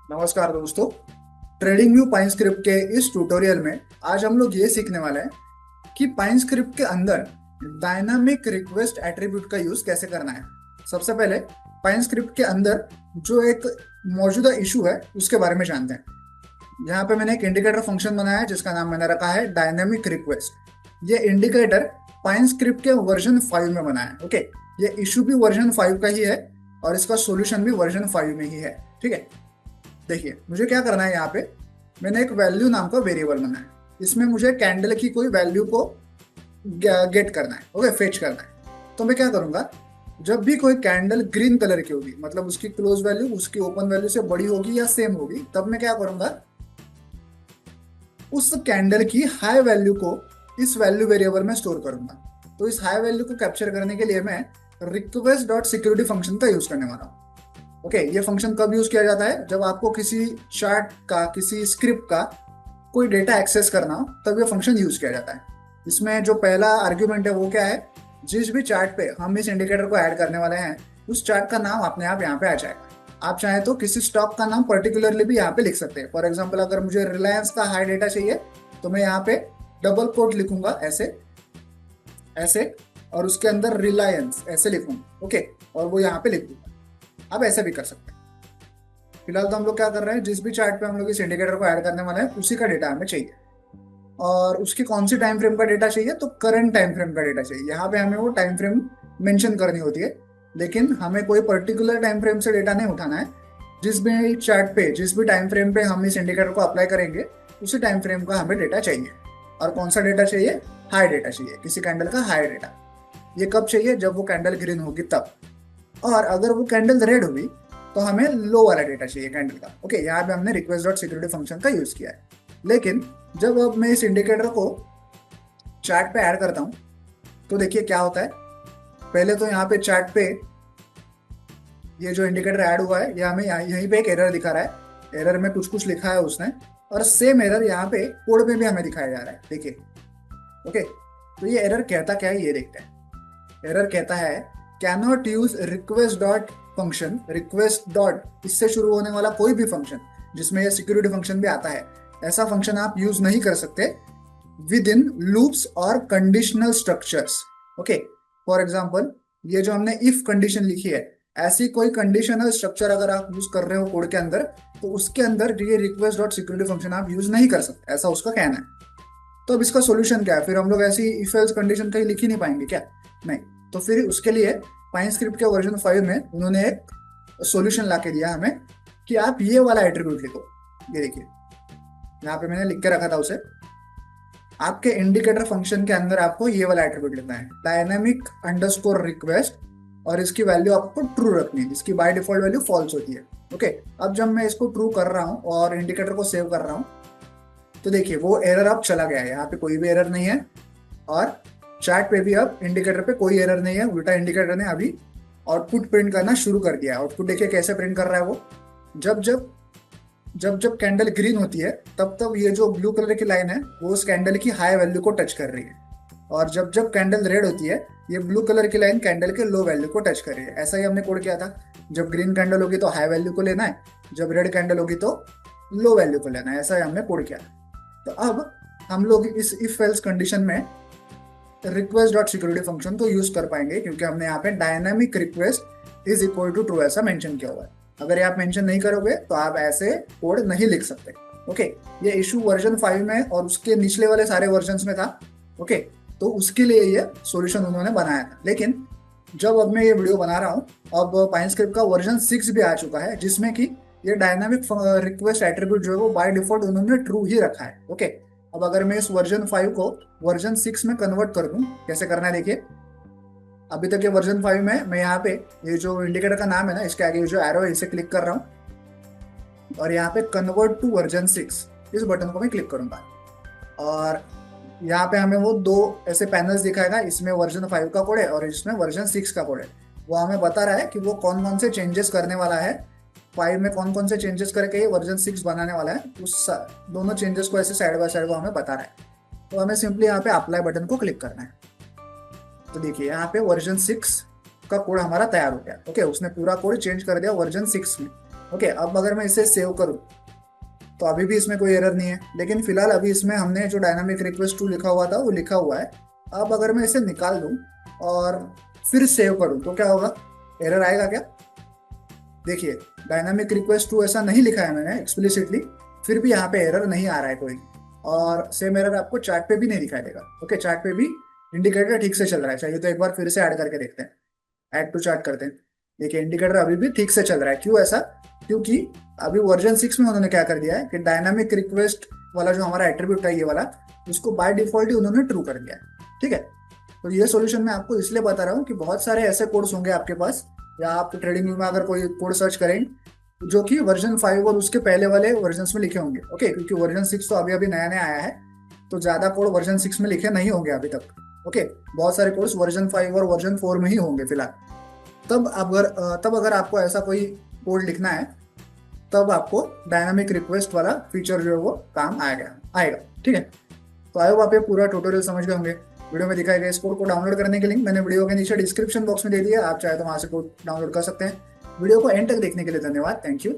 नमस्कार दोस्तों। Trading view pine script के इस ट्यूटोरियल में आज हम लोग ये सीखने वाले हैं कि पाइन स्क्रिप्ट के अंदर डायनामिक रिक्वेस्ट एट्रीब्यूट का यूज कैसे करना है। सबसे पहले पाइन स्क्रिप्ट के अंदर जो एक मौजूदा इशू है उसके बारे में जानते हैं। यहाँ पे मैंने एक इंडिकेटर फंक्शन बनाया है जिसका नाम मैंने रखा है डायनामिक रिक्वेस्ट। ये इंडिकेटर पाइन स्क्रिप्ट के वर्जन 5 में बना है। ओके, ये इशू भी वर्जन 5 का ही है और इसका सॉल्यूशन भी वर्जन 5 में ही है। ठीक है, देखिए मुझे क्या करना है। यहाँ पे मैंने एक वैल्यू नाम का वेरिएबल बनाया है। इसमें मुझे कैंडल की कोई वैल्यू को गेट करना है। ओके, फेच करना है। तो मैं क्या करूंगा, जब भी कोई कैंडल ग्रीन कलर की होगी, मतलब उसकी क्लोज वैल्यू उसकी ओपन वैल्यू से बड़ी होगी या सेम होगी, तब मैं क्या करूंगा, उस कैंडल की हाई वैल्यू को इस वैल्यू वेरिएबल में स्टोर करूंगा। तो इस हाई वैल्यू को कैप्चर करने के लिए मैं रिक्वेस्ट डॉट सिक्योरिटी फंक्शन का यूज करने वाला हूँ। ओके, ये फंक्शन कब यूज किया जाता है, जब आपको किसी चार्ट का, किसी स्क्रिप्ट का कोई डेटा एक्सेस करना हो तब ये फंक्शन यूज किया जाता है। इसमें जो पहला आर्ग्यूमेंट है वो क्या है, जिस भी चार्ट पे हम इस इंडिकेटर को ऐड करने वाले हैं उस चार्ट का नाम अपने आप यहाँ पे आ जाएगा। आप चाहें तो किसी स्टॉक का नाम पर्टिकुलरली भी यहाँ पे लिख सकते हैं। फॉर एग्जाम्पल, अगर मुझे रिलायंस का हाई डेटा चाहिए तो मैं यहाँ पे डबल कोट लिखूंगा, ऐसे ऐसे, और उसके अंदर रिलायंस ऐसे लिखूंगा। ओके, और वो यहाँ पे लिख दूंगा। आप ऐसे भी कर सकते हैं। फिलहाल तो हम लोग क्या कर रहे हैं, जिस भी चार्ट पे हम लोग इस इंडिकेटर को ऐड करने वाले हैं उसी का डेटा हमें चाहिए। और उसकी कौन सी टाइम फ्रेम का डेटा चाहिए, तो करंट टाइम फ्रेम का डेटा चाहिए। यहाँ पे हमें वो टाइम फ्रेम मेंशन करनी होती है, लेकिन हमें कोई पर्टिकुलर टाइम फ्रेम से डेटा नहीं उठाना है। जिस भी चार्ट पे, जिस भी टाइम फ्रेम पे हम इस इंडिकेटर को अप्लाई करेंगे उसी टाइम फ्रेम का हमें डेटा चाहिए। और कौन सा डेटा चाहिए, हाई डेटा चाहिए, किसी कैंडल का हाई डेटा। ये कब चाहिए, जब वो कैंडल ग्रीन होगी तब। और अगर वो कैंडल रेड होगी तो हमें लो वाला डेटा चाहिए कैंडल का। ओके, यहाँ पे हमने रिक्वेस्ट डॉट सिक्योरिटी फंक्शन का यूज किया है। लेकिन जब अब मैं इस इंडिकेटर को चार्ट पे ऐड करता हूँ तो देखिए क्या होता है। पहले तो यहाँ पे चार्ट पे ये जो इंडिकेटर ऐड हुआ है, ये हमें यहीं पे एक एरर दिखा रहा है। एरर में कुछ कुछ लिखा है उसने, और सेम एरर यहाँ पे कोड में भी हमें दिखाया जा रहा है। देखिए, ओके, तो ये एरर कहता क्या है ये देखते हैं। एरर कहता है can not use request dot function. Request dot इससे शुरू होने वाला कोई भी फंक्शन जिसमें ये सिक्योरिटी फंक्शन भी आता है, ऐसा फंक्शन आप यूज नहीं कर सकते विद इन लूप्स और conditional structures. Okay, for example, ये जो हमने इफ कंडीशन लिखी है, ऐसी कोई कंडीशनल स्ट्रक्चर अगर आप यूज कर रहे हो कोड के अंदर, तो उसके अंदर ये रिक्वेस्ट डॉट सिक्योरिटी फंक्शन आप यूज नहीं कर सकते, ऐसा उसका कहना है। तो अब इसका सोल्यूशन क्या है, फिर हम लोग ऐसी इफ एल्स कंडीशन कहीं लिख ही नहीं पाएंगे क्या? नहीं। तो फिर उसके लिए पाइन स्क्रिप्ट के वर्जन 5 में उन्होंने एक सोल्यूशन ला के दिया हमें कि आप ये वाला एट्रीब्यूट लिखो। ये देखिए, यहाँ पे मैंने लिख के रखा था उसे। आपके इंडिकेटर फंक्शन के अंदर आपको ये वाला एट्रीब्यूट लिखना है, डायनेमिक अंडरस्कोर रिक्वेस्ट, और इसकी वैल्यू आपको ट्रू रखनी है। इसकी बाय डिफॉल्ट वैल्यू फॉल्स होती है। ओके, अब जब मैं इसको ट्रू कर रहा हूँ और इंडिकेटर को सेव कर रहा हूँ तो देखिए वो एरर अब चला गया है। यहाँ पे कोई भी एरर नहीं है, और चार्ट पे भी अब इंडिकेटर पे कोई एरर नहीं है। उल्टा इंडिकेटर ने अभी आउटपुट प्रिंट करना शुरू कर दिया है। आउटपुट देखिए कैसे प्रिंट कर रहा है वो, जब जब जब जब कैंडल ग्रीन होती है तब तब ये जो ब्लू कलर की लाइन है वो उस कैंडल की हाई वैल्यू को टच कर रही है, और जब जब कैंडल रेड होती है ये ब्लू कलर की लाइन कैंडल के लो वैल्यू को टच कर रही है। ऐसा ही हमने कोड किया था। जब ग्रीन कैंडल होगी तो हाई वैल्यू को लेना है, जब रेड कैंडल होगी तो लो वैल्यू को लेना है। ऐसा ही हमने कोड किया। तो अब हम लोग इस इफ एल्स कंडीशन में रिक्वेस्ट डॉट सिक्योरिटी फंक्शन को यूज कर पाएंगे, क्योंकि हमने यहाँ पे dynamic request is equal to true ऐसा मेंशन किया हुआ है। अगर ये आप मेंशन नहीं करोगे तो आप ऐसे कोड नहीं लिख सकते। ओके, ये इशू वर्जन 5 में और उसके निचले वाले सारे वर्जन में था। ओके, तो उसके लिए ये सॉल्यूशन उन्होंने बनाया था। लेकिन जब अब मैं ये वीडियो बना रहा हूँ, अब पाइन स्क्रिप्ट का वर्जन 6 भी आ चुका है, जिसमें कि ये डायनामिक रिक्वेस्ट एट्रीब्यूट जो है वो बाय डिफॉल्ट उन्होंने ट्रू ही रखा है। ओके, अब अगर मैं इस वर्जन 5 को वर्जन 6 में कन्वर्ट कर दूं, कैसे करना है देखिए। अभी तक ये वर्जन 5 में मैं यहाँ पे ये जो इंडिकेटर का नाम है ना, इसके आगे जो एरो है इसे क्लिक कर रहा हूँ, और यहाँ पे कन्वर्ट टू वर्जन 6 इस बटन को मैं क्लिक करूंगा, और यहाँ पे हमें वो दो ऐसे पैनल्स दिखाएगा। इसमें वर्जन 5 का कोड है और इसमें वर्जन 6 का कोड है। वो हमें बता रहा है कि वो कौन कौन से चेंजेस करने वाला है, 5 में कौन कौन से चेंजेस करके ये वर्जन 6 बनाने वाला है। उस दोनों चेंजेस को ऐसे साइड बाय साइड वो हमें बता रहा है। तो हमें सिंपली यहाँ पे अप्लाई बटन को क्लिक करना है। तो देखिए यहाँ पे वर्जन 6 का कोड हमारा तैयार हो गया। ओके, उसने पूरा कोड चेंज कर दिया वर्जन 6 में। ओके, अब अगर मैं इसे सेव करूँ तो अभी भी इसमें कोई एरर नहीं है, लेकिन फिलहाल अभी इसमें हमने जो डायनामिक रिक्वेस्ट टू लिखा हुआ था वो लिखा हुआ है। अब अगर मैं इसे निकाल दूं और फिर सेव करूं तो क्या होगा, एरर आएगा क्या? देखिए, डायनामिक रिक्वेस्ट टू ऐसा नहीं लिखा है मैंने एक्सप्लिसिटली, फिर भी यहाँ पे एरर नहीं आ रहा है कोई। और सेम एरर आपको चार्ट पे भी नहीं दिखाई देगा। ओके, चार्ट पे भी इंडिकेटर ठीक से चल रहा है। चाहिए तो एक बार फिर से ऐड करके देखते हैं, ऐड टू चार्ट करते हैं। देखिए, इंडिकेटर अभी भी ठीक से चल रहा है। क्यों ऐसा? क्योंकि अभी वर्जन 6 में उन्होंने क्या कर दिया है कि डायनामिक रिक्वेस्ट वाला जो हमारा एट्रीब्यूट है ये वाला, उसको बाय डिफॉल्ट ही उन्होंने ट्रू कर दिया है। ठीक है, तो ये सॉल्यूशन मैं आपको इसलिए बता रहा हूँ कि बहुत सारे ऐसे कोड्स होंगे आपके पास, या आप ट्रेडिंग व्यू में अगर कोई कोड सर्च करें जो कि वर्जन 5 और उसके पहले वाले वर्जन में लिखे होंगे। ओके, क्योंकि वर्जन 6 तो अभी अभी नया नया आया है, तो ज्यादा कोड वर्जन 6 में लिखे नहीं होंगे अभी तक। ओके, बहुत सारे कोड्स वर्जन 5 और वर्जन 4 में ही होंगे फिलहाल। तब अगर आपको ऐसा कोई कोड लिखना है, तब आपको डायनामिक रिक्वेस्ट वाला फीचर जो है वो काम आएगा आएगा। ठीक है, तो आई होप आप ये पूरा ट्यूटोरियल समझ गए होंगे। वीडियो में दिखाए गए इस कोड को डाउनलोड करने के लिंक मैंने वीडियो के नीचे डिस्क्रिप्शन बॉक्स में दे दिया, आप चाहे तो वहां से कोड डाउनलोड कर सकते हैं। वीडियो को एंड तक देखने के लिए धन्यवाद, थैंक यू।